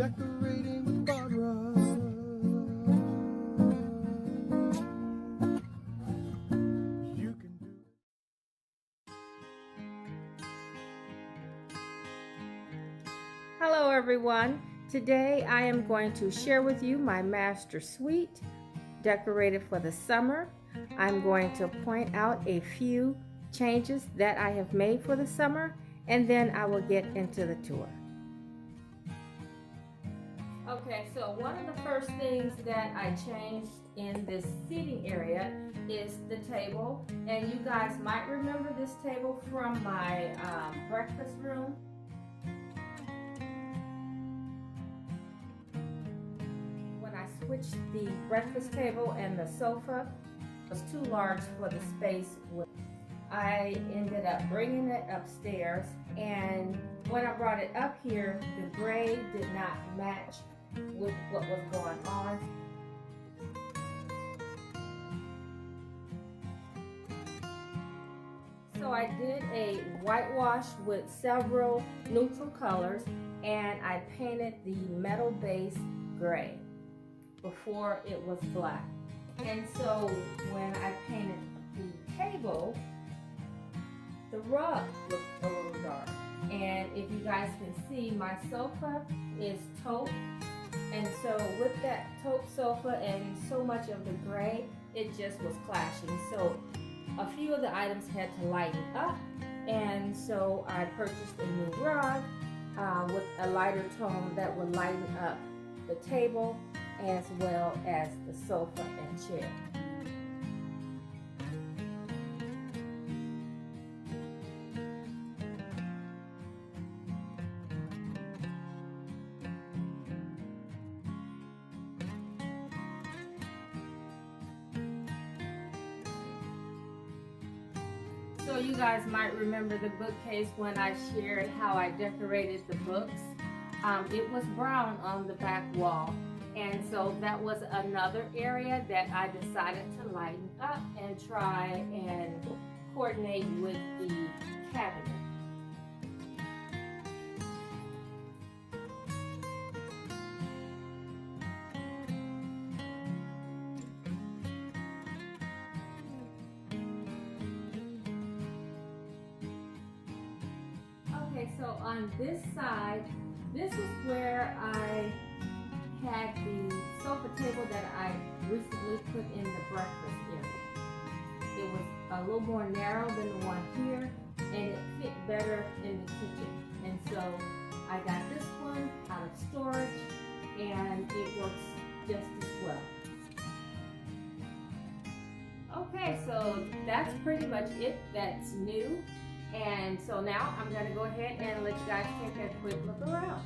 Decorating with Barbara. You can do it. Hello everyone. Today I am going to share with you my master suite decorated for the summer. I'm going to point out a few changes that I have made for the summer, and then I will get into the tour. Okay, so one of the first things that I changed in this seating area is the table, and you guys might remember this table from my breakfast room. When I switched the breakfast table and the sofa, it was too large for the space. I ended up bringing it upstairs, and when I brought it up here, the gray did not match with what was going on. So I did a whitewash with several neutral colors, and I painted the metal base gray before it was black. And so when I painted the table, the rug looked a little dark. And if you guys can see, my sofa is taupe, and so with that taupe sofa and so much of the gray, it just was clashing. So a few of the items had to lighten up, and so I purchased a new rug with a lighter tone that would lighten up the table as well as the sofa and chair. So you guys might remember the bookcase when I shared how I decorated the books. It was brown on the back wall, and so that was another area that I decided to lighten up and try and coordinate with the cabinet. Okay, so on this side, this is where I had the sofa table that I recently put in the breakfast area. It was a little more narrow than the one here, and it fit better in the kitchen. And so I got this one out of storage, and it works just as well. Okay, so that's pretty much it that's new. And so now I'm going to go ahead and let you guys take a quick look around.